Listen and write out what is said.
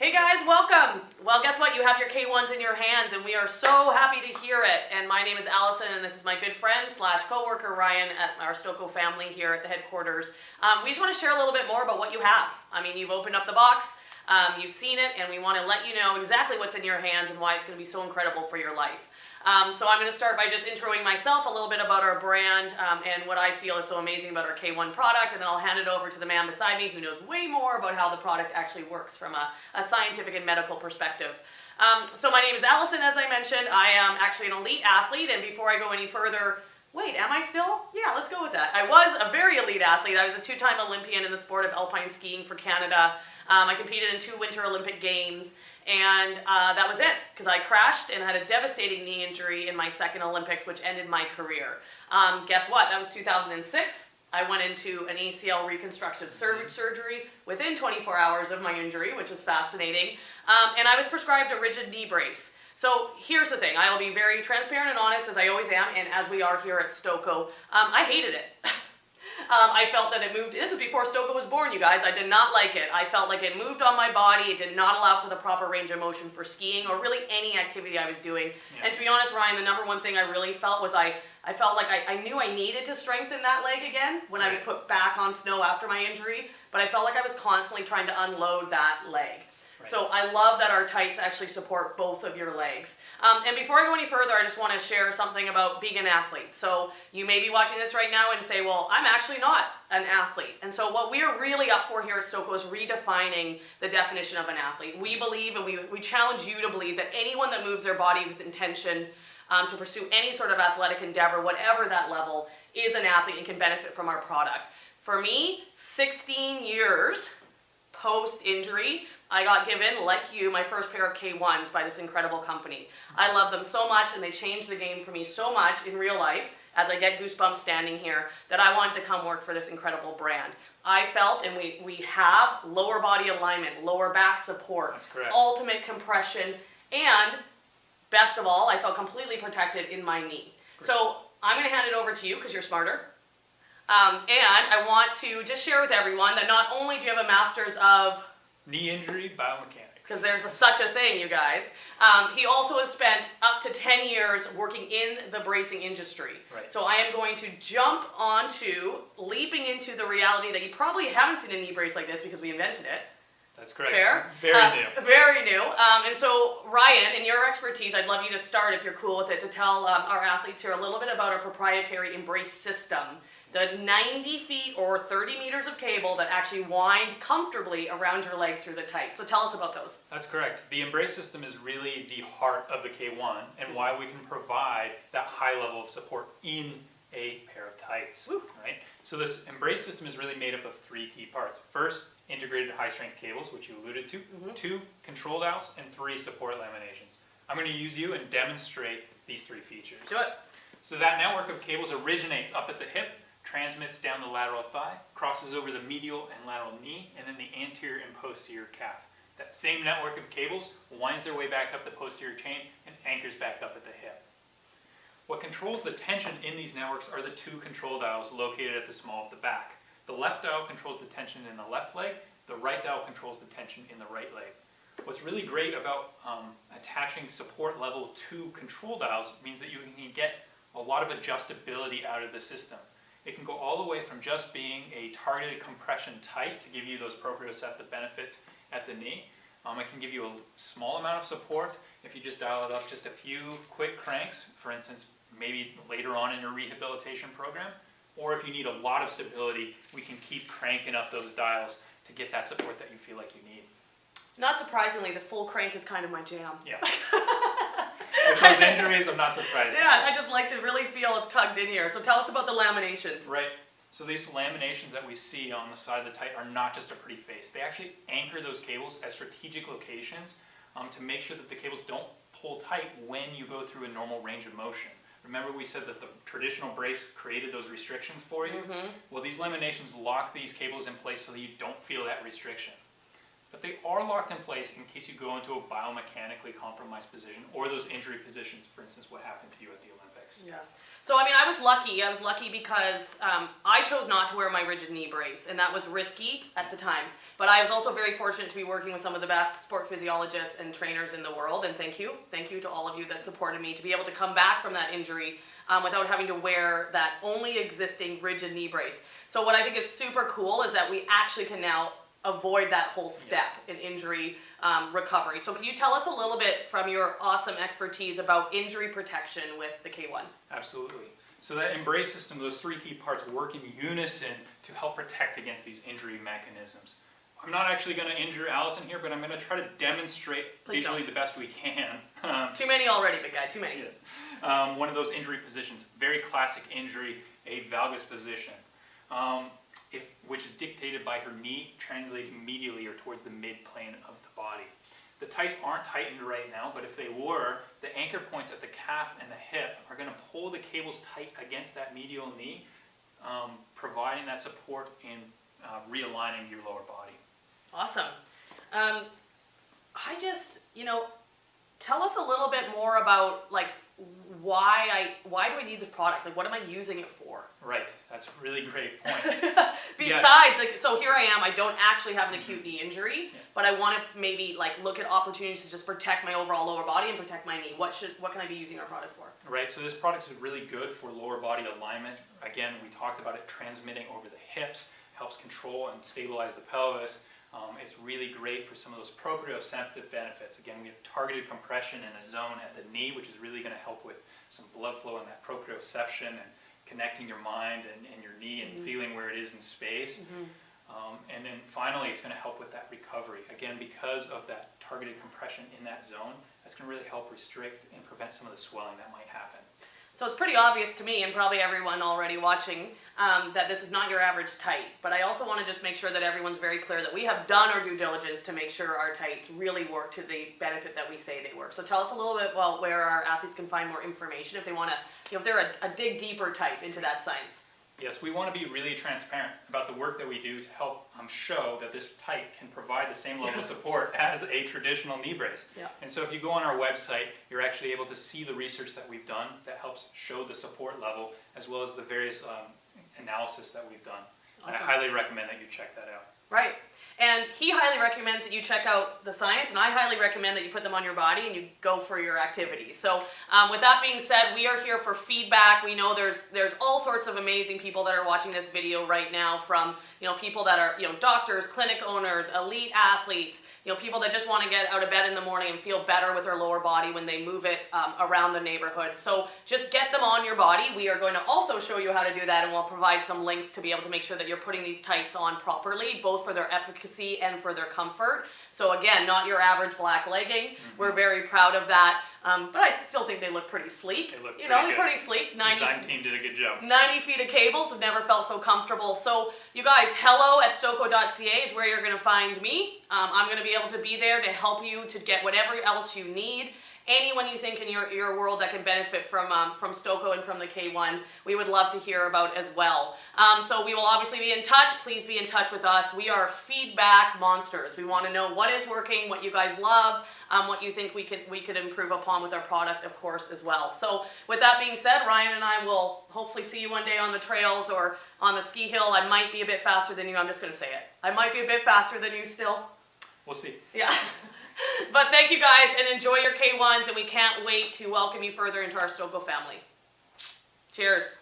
Hey guys, welcome! Well, guess what? You have your K1s in your hands and we are so happy to hear it. And my name is Allison and this is my good friend slash co-worker Ryan at our Stoko family here at the headquarters. We just want to share a little bit more about what you have. I mean, you've opened up the box, you've seen it, and we want to let you know exactly what's in your hands and why it's going to be so incredible for your life. So I'm going to start by just introing myself, a little bit about our brand and what I feel is so amazing about our K1 product, and then I'll hand it over to the man beside me who knows way more about how the product actually works from a scientific and medical perspective. So my name is Allison, as I mentioned. I am actually an elite athlete, and before I go any further, wait, am I still? Yeah, let's go with that. I was a very elite athlete. I was a two-time Olympian in the sport of alpine skiing for Canada. I competed in 2 Winter Olympic Games, and that was it, because I crashed and had a devastating knee injury in my second Olympics, which ended my career. Guess what? That was 2006. I went into an ACL reconstructive surgery within 24 hours of my injury, which was fascinating, and I was prescribed a rigid knee brace. So here's the thing, I will be very transparent and honest, as I always am, and as we are here at Stoko. I hated it. I felt that it moved, this is before Stoko was born, you guys. I did not like it. I felt like it moved on my body. It did not allow for the proper range of motion for skiing or really any activity I was doing. Yeah. And to be honest, Ryan, the number one thing I really felt was I felt like I knew I needed to strengthen that leg again when I was put back on snow after my injury, but I felt like I was constantly trying to unload that leg. Right. So I love that our tights actually support both of your legs. And before I go any further, I just want to share something about being an athlete. So you may be watching this right now and say, well, I'm actually not an athlete. And so what we are really up for here at Stoko is redefining the definition of an athlete. We believe, and we challenge you to believe, that anyone that moves their body with intention to pursue any sort of athletic endeavor, whatever that level, is an athlete and can benefit from our product. For me, 16 years post-injury, I got given, like you, my first pair of K1s by this incredible company. I love them so much, and they changed the game for me so much in real life, as I get goosebumps standing here, that I wanted to come work for this incredible brand. I felt, and we have, lower body alignment, lower back support, ultimate compression, and best of all, I felt completely protected in my knee. Great. So I'm going to hand it over to you because you're smarter. And I want to just share with everyone that not only do you have a master's of knee injury biomechanics, because there's such a thing, you guys. He also has spent up to 10 years working in the bracing industry. Right. So I am going to jump onto leaping into the reality that you probably haven't seen a knee brace like this because we invented it. That's correct. Fair? Very new. Very new. And so, Ryan, in your expertise, I'd love you to start, if you're cool with it, to tell our athletes here a little bit about our proprietary Embrace system. The 90 feet or 30 meters of cable that actually wind comfortably around your legs through the tights. So tell us about those. That's correct. The Embrace system is really the heart of the K1 and why we can provide that high level of support in a pair of tights. Right? So this Embrace system is really made up of 3 key parts. First, integrated high-strength cables, which you alluded to. 2, control dowels, and 3, support laminations. I'm going to use you and demonstrate these 3 features. Let's do it. So that network of cables originates up at the hip, transmits down the lateral thigh, crosses over the medial and lateral knee, and then the anterior and posterior calf. That same network of cables winds their way back up the posterior chain and anchors back up at the hip. What controls the tension in these networks are the 2 control dials located at the small of the back. The left dial controls the tension in the left leg, the right dial controls the tension in the right leg. What's really great about attaching support level to control dials means that you can get a lot of adjustability out of the system. It can go all the way from just being a targeted compression tight to give you those proprioceptive benefits at the knee. It can give you a small amount of support if you just dial it up just a few quick cranks, for instance, maybe later on in your rehabilitation program. Or if you need a lot of stability, we can keep cranking up those dials to get that support that you feel like you need. Not surprisingly, the full crank is kind of my jam. Yeah. With those injuries, I'm not surprised. Yeah, I just like to really feel it tugged in here. So tell us about the laminations. Right. So these laminations that we see on the side of the tight are not just a pretty face. They actually anchor those cables at strategic locations to make sure that the cables don't pull tight when you go through a normal range of motion. Remember we said that the traditional brace created those restrictions for you? Well, these laminations lock these cables in place so that you don't feel that restriction. But they are locked in place in case you go into a biomechanically compromised position or those injury positions, for instance, what happened to you at the Olympics. brace. Yeah. So, I mean, I was lucky. I was lucky because I chose not to wear my rigid knee brace, and that was risky at the time. But I was also very fortunate to be working with some of the best sport physiologists and trainers in the world, and thank you. Thank you to all of you that supported me to be able to come back from that injury without having to wear that only existing rigid knee brace. So what I think is super cool is that we actually can now avoid that whole step in injury recovery. So can you tell us a little bit from your awesome expertise about injury protection with the K1? Absolutely. So that embrace system, those three key parts work in unison to help protect against these injury mechanisms. I'm not actually going to injure Allison here, but I'm going to try to demonstrate visually the best we can. Too many already, big guy, too many. Yes. One of those injury positions, very classic injury, a valgus position, which is dictated by her knee translating medially or towards the mid-plane of the body. The tights aren't tightened right now, but if they were, the anchor points at the calf and the hip are going to pull the cables tight against that medial knee, providing that support in realigning your lower body. Awesome. I just, tell us a little bit more about why do I need this product? Like, what am I using it for? Right, that's a really great point. Besides, so here I am. I don't actually have an acute knee injury, but I want to maybe look at opportunities to just protect my overall lower body and protect my knee. What can I be using our product for? Right, so this product is really good for lower body alignment. Again, we talked about it transmitting over the hips, helps control and stabilize the pelvis. It's really great for some of those proprioceptive benefits. Again, we have targeted compression in a zone at the knee, which is really going to help with some blood flow and that proprioception and connecting your mind and your knee and feeling where it is in space. And then finally, it's going to help with that recovery. Again, because of that targeted compression in that zone, that's going to really help restrict and prevent some of the swelling that might happen. So it's pretty obvious to me, and probably everyone already watching, that this is not your average tight. But I also want to just make sure that everyone's very clear that we have done our due diligence to make sure our tights really work to the benefit that we say they work. So tell us a little bit about where our athletes can find more information if they want to, if they're a dig deeper type into that science. Yes, we want to be really transparent about the work that we do to help show that this tight can provide the same level of support as a traditional knee brace. Yeah. And so if you go on our website, you're actually able to see the research that we've done that helps show the support level, as well as the various analysis that we've done. Awesome. And I highly recommend that you check that out. Right. And he highly recommends that you check out the science, and I highly recommend that you put them on your body and you go for your activities. So with that being said, we are here for feedback. We know there's all sorts of amazing people that are watching this video right now, from people that are doctors, clinic owners, elite athletes, people that just want to get out of bed in the morning and feel better with their lower body when they move it around the neighborhood. So just get them on your body. We are going to also show you how to do that, and we'll provide some links to be able to make sure that you're putting these tights on properly, both for their efficacy and for their comfort. So again, not your average black legging. We're very proud of that. But I still think they look pretty sleek. They look they're pretty sleek. The design team did a good job. 90 feet of cables. Have never felt so comfortable. So you guys, hello@stoko.ca is where you're going to find me. I'm going to be able to be there to help you to get whatever else you need. Anyone you think in your world that can benefit from Stoko and from the K1, we would love to hear about as well. So we will obviously be in touch. Please be in touch with us. We are feedback monsters. We want to know what is working, what you guys love, what you think we could improve upon with our product, of course, as well. So with that being said, Ryan and I will hopefully see you one day on the trails or on the ski hill. I might be a bit faster than you. I'm just going to say it. I might be a bit faster than you still. We'll see. Yeah. But thank you guys, and enjoy your K1s, and we can't wait to welcome you further into our Stoko family. Cheers.